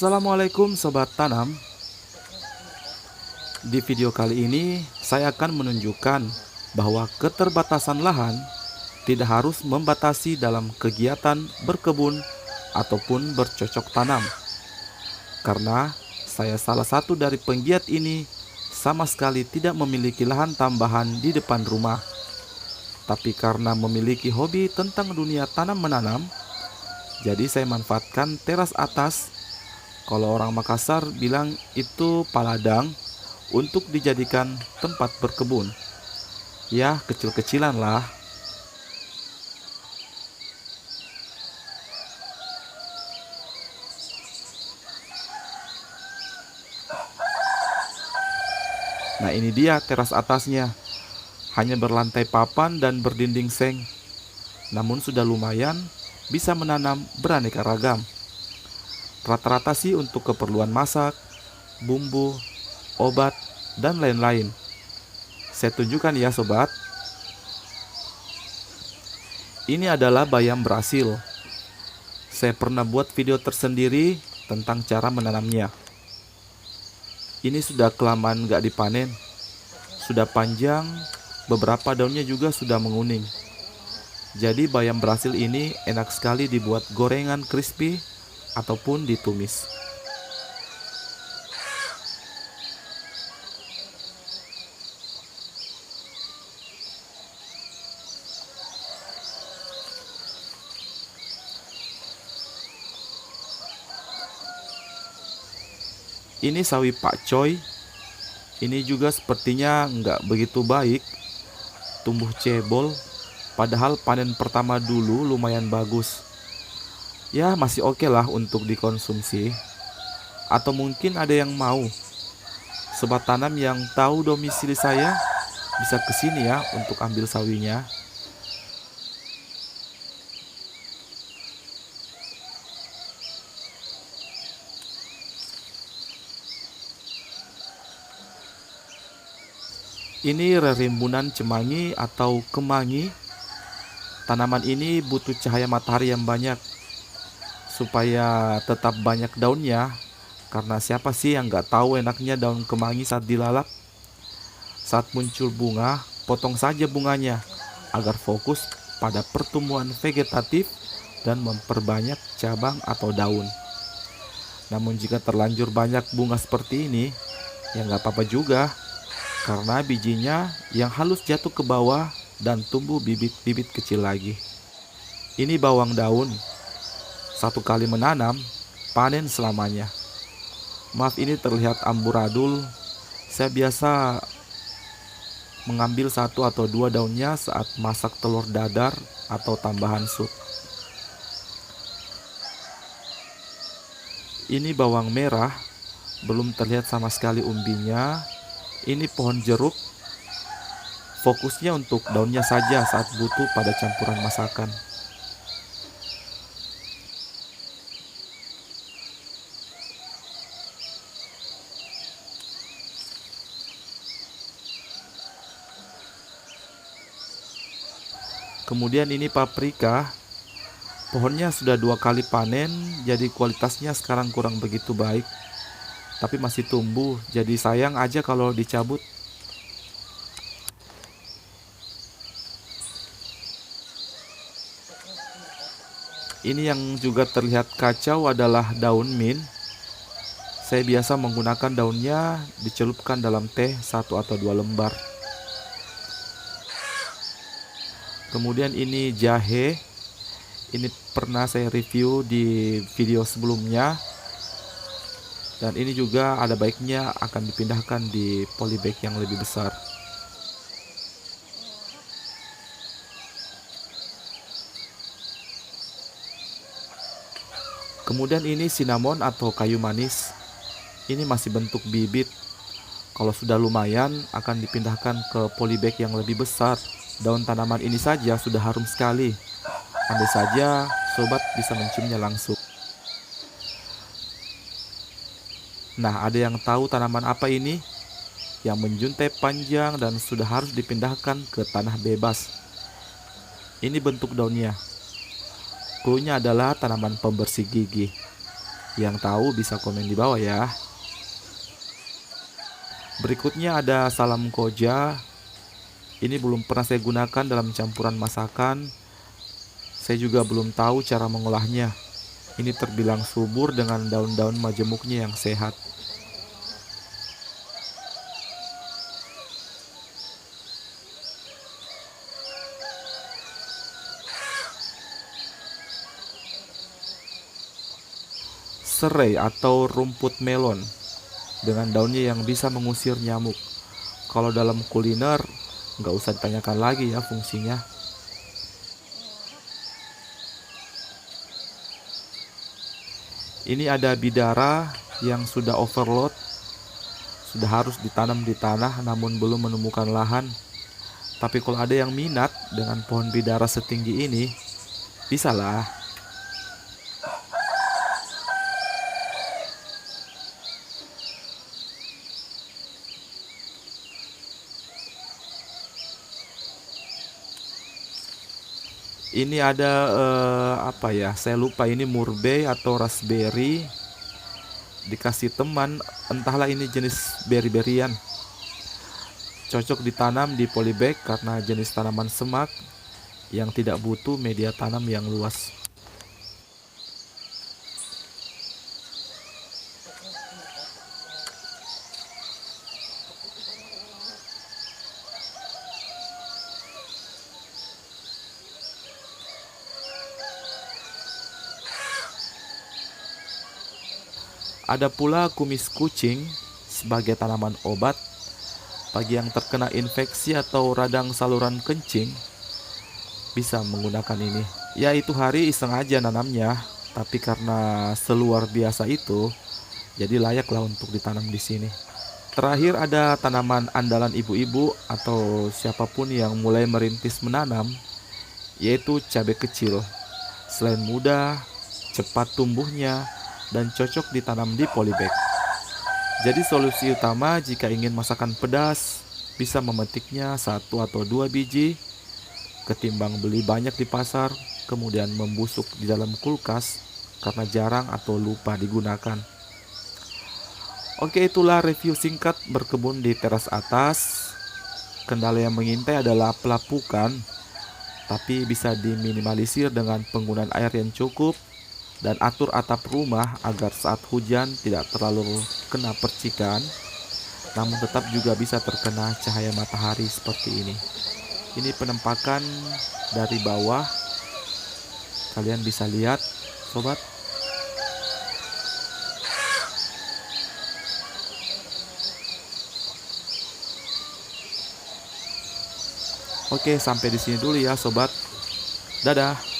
Assalamualaikum Sobat Tanam. Di video kali ini saya akan menunjukkan bahwa keterbatasan lahan tidak harus membatasi dalam kegiatan berkebun ataupun bercocok tanam. Karena saya salah satu dari penggiat ini sama sekali tidak memiliki lahan tambahan di depan rumah. Tapi karena memiliki hobi tentang dunia tanam menanam, jadi saya manfaatkan teras atas. Kalau orang Makassar bilang itu paladang, untuk dijadikan tempat berkebun. Ya, kecil-kecilan lah. Nah, ini dia teras atasnya. Hanya berlantai papan dan berdinding seng. Namun sudah lumayan bisa menanam beraneka ragam. Rata-rata sih untuk keperluan masak, bumbu, obat, dan lain-lain. Saya tunjukkan ya sobat. Ini adalah bayam Brasil. Saya pernah buat video tersendiri tentang cara menanamnya. Ini sudah kelamaan gak dipanen. Sudah panjang, beberapa daunnya juga sudah menguning. Jadi bayam Brasil ini enak sekali dibuat gorengan crispy ataupun ditumis. Ini sawi Pak Coy. Ini juga sepertinya nggak begitu baik, tumbuh cebol. Padahal panen pertama dulu lumayan bagus. Ya masih oke lah untuk dikonsumsi. Atau mungkin ada yang mau. Sobat tanam yang tahu domisili saya bisa kesini ya untuk ambil sawinya. Ini rerimbunan cemangi atau kemangi. Tanaman ini butuh cahaya matahari yang banyak supaya tetap banyak daunnya. Karena siapa sih yang nggak tahu enaknya daun kemangi saat dilalap? Saat muncul bunga, potong saja bunganya agar fokus pada pertumbuhan vegetatif dan memperbanyak cabang atau daun. Namun jika terlanjur banyak bunga seperti ini, ya nggak apa-apa juga. Karena bijinya yang halus jatuh ke bawah dan tumbuh bibit-bibit kecil lagi. Ini bawang daun. Satu kali menanam, panen selamanya. Maaf ini terlihat amburadul. Saya biasa mengambil satu atau dua daunnya saat masak telur dadar atau tambahan sup. Ini bawang merah. Belum terlihat sama sekali umbinya. Ini pohon jeruk. Fokusnya untuk daunnya saja saat butuh pada campuran masakan. Kemudian ini paprika. Pohonnya sudah 2 kali panen, jadi kualitasnya sekarang kurang begitu baik. Tapi masih tumbuh, jadi sayang aja kalau dicabut. Ini yang juga terlihat kacau adalah daun mint. Saya biasa menggunakan daunnya dicelupkan dalam teh 1 atau 2 lembar. Kemudian ini jahe. Ini pernah saya review di video sebelumnya. Dan ini juga ada baiknya akan dipindahkan di polybag yang lebih besar. Kemudian ini cinnamon atau kayu manis. Ini masih bentuk bibit. Kalau sudah lumayan akan dipindahkan ke polybag yang lebih besar. Daun tanaman ini saja sudah harum sekali. Andai saja sobat bisa menciumnya langsung. Nah, ada yang tahu tanaman apa ini? Yang menjuntai panjang dan sudah harus dipindahkan ke tanah bebas. Ini bentuk daunnya. Cluenya adalah tanaman pembersih gigi. Yang tahu bisa komen di bawah ya. Berikutnya ada salam koja. Ini belum pernah saya gunakan dalam campuran masakan. Saya juga belum tahu cara mengolahnya. Ini terbilang subur dengan daun-daun majemuknya yang sehat. Serai atau rumput melon dengan daunnya yang bisa mengusir nyamuk. Kalau dalam kuliner, nggak usah ditanyakan lagi ya fungsinya. Ini ada bidara yang sudah overload, sudah harus ditanam di tanah namun belum menemukan lahan. Tapi kalau ada yang minat dengan pohon bidara setinggi ini, bisalah. Ini ada apa ya? Saya lupa ini murbei atau raspberry. Dikasih teman, entahlah ini jenis beri-berian. Cocok ditanam di polybag karena jenis tanaman semak yang tidak butuh media tanam yang luas. Ada pula kumis kucing sebagai tanaman obat bagi yang terkena infeksi atau radang saluran kencing, bisa menggunakan ini. Ya itu hari iseng aja nanamnya, tapi karena seluar biasa itu, jadi layaklah untuk ditanam di sini. Terakhir ada tanaman andalan ibu-ibu atau siapapun yang mulai merintis menanam, yaitu cabai kecil. Selain mudah, cepat tumbuhnya, dan cocok ditanam di polybag. Jadi solusi utama jika ingin masakan pedas, bisa memetiknya 1 atau 2 biji, ketimbang beli banyak di pasar, kemudian membusuk di dalam kulkas karena jarang atau lupa digunakan. Oke, itulah review singkat berkebun di teras atas. Kendala yang mengintai adalah pelapukan, tapi bisa diminimalisir dengan penggunaan air yang cukup dan atur atap rumah agar saat hujan tidak terlalu kena percikan, namun tetap juga bisa terkena cahaya matahari seperti ini. Ini penempakan dari bawah, kalian bisa lihat, sobat. Oke, sampai di sini dulu ya, sobat. Dadah.